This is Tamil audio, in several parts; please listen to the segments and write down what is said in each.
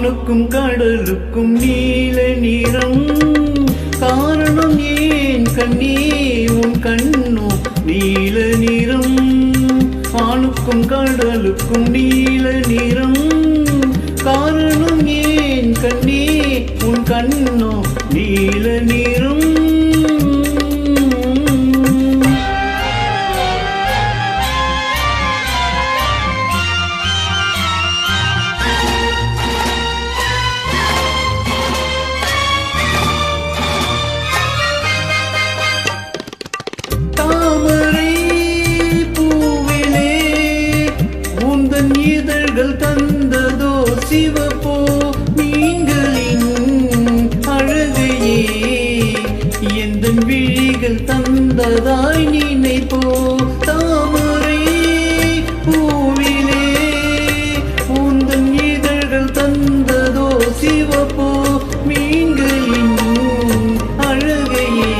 வானுக்கும் கடலுக்கும் நீல நிறம். காரணம் ஏன் கண்ணே உன் கண்ணோ நீல நிறம். வானுக்கும் கடலுக்கும் நீல நிறம். காரணம் ஏன் கண்ணே உன் கண்ணோ நீல நிறம். இதழ்கள் தந்ததோ சிவப்போ மீன்களின் அழகையே. எந்த விழிகள் தந்ததாய் நினைப்போ. தாமரை பூவிலே உந்தன் இதழ்கள் தந்ததோ சிவப்போ மீன்களின் அழகையே.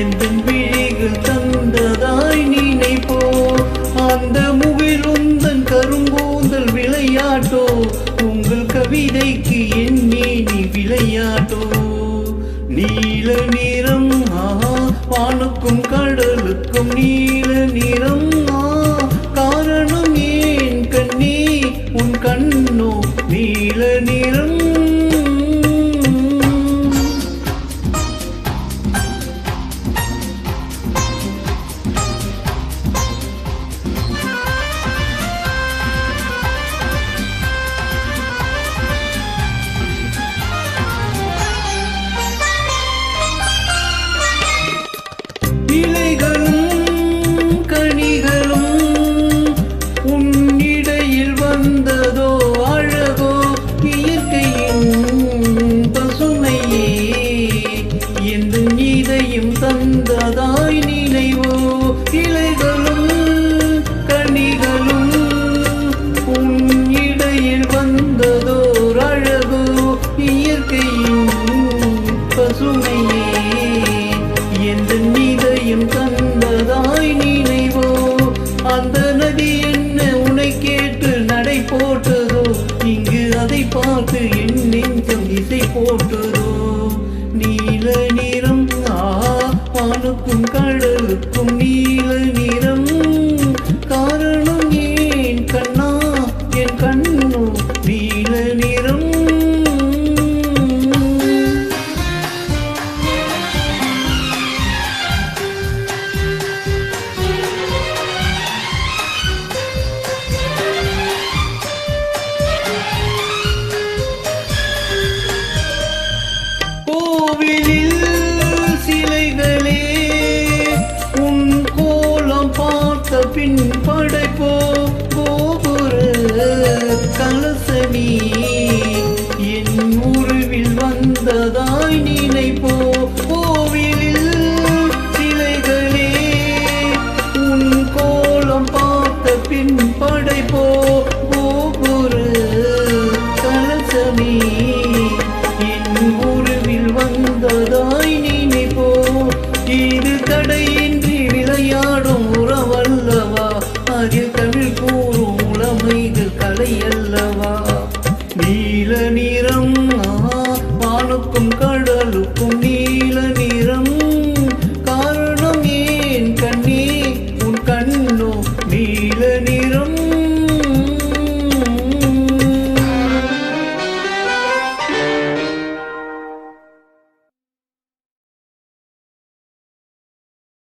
எந்த விழிகள் தந்ததாய் நினைப்போ. அந்த முகில் உந்தன் கருங்கூந்தல் விளையாட்டோ. உங்கள் கவிதைக்கு என்னே நீ விளையாட்டோ. நீல நிறம் வானுக்கும் கடலுக்கும் நீல நிறம். காரணம் ஏன் கண்ணே உன் கண்ணோ நீல நிறம். இலைகளும் கனிகளும் உன்னிடையில் வந்ததோ அழகோ. இயற்கையின் பசுமையே எந்த நீதையும் தந்ததாய் நினைவோ. இலைகளும் கனிகளும் உன்னிடையில் வந்ததோ அழகோ. இயற்கையின் பசுமையே எந்த நீதையும் தந்ததாய் நினைவோ. அந்த நதி என்ன உன்னை கேட்டு நடை போட்டதோ. இங்கு அதை பார்த்து என் நெஞ்சம் இசை போட்டதோ. நீல நிறம் வானுக்கும் கடலுக்கும் நீல நிறம். காரணம் ஏன் கண்ணா என் கண்ணோ நீல நிறம். கோவிலில் சிலைகளே உன் கோலம் பார்த்த பின் படைப்போ. கோபுர கலசமி என் உருவில் வந்ததாய் நினைப்போ. கோவிலில் சிலைகளே உன் கோலம் பார்த்த பின் படைப்போ. கோபுர கலசமி வந்ததாய் நினைப்போ. இது தடையின்றி விளையாடும் உறவல்லவா. அதில் தமிழ் கூறும் உளமைகள் கலையல்ல.